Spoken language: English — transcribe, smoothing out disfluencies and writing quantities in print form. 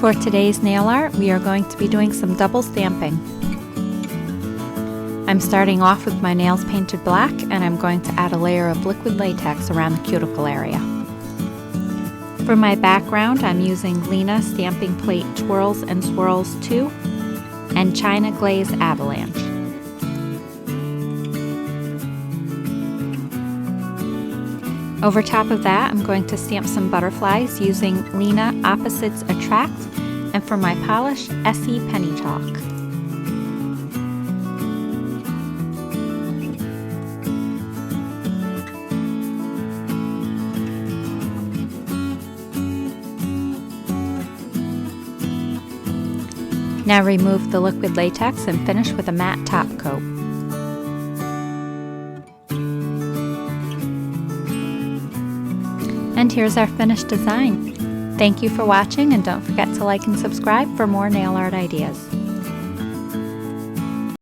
For today's nail art, we are going to be doing some double stamping. I'm starting off with my nails painted black, and I'm going to add a layer of liquid latex around the cuticle area. For my background, I'm using Lina Stamping Plate Twirls and Swirls 2 and China Glaze Avalanche. Over top of that, I'm going to stamp some butterflies using Lina Opposites Attract, and for my polish, Essie Penny Chalk. Now remove the liquid latex and finish with a matte top coat. And here's our finished design. Thank you for watching, and don't forget to like and subscribe for more nail art ideas.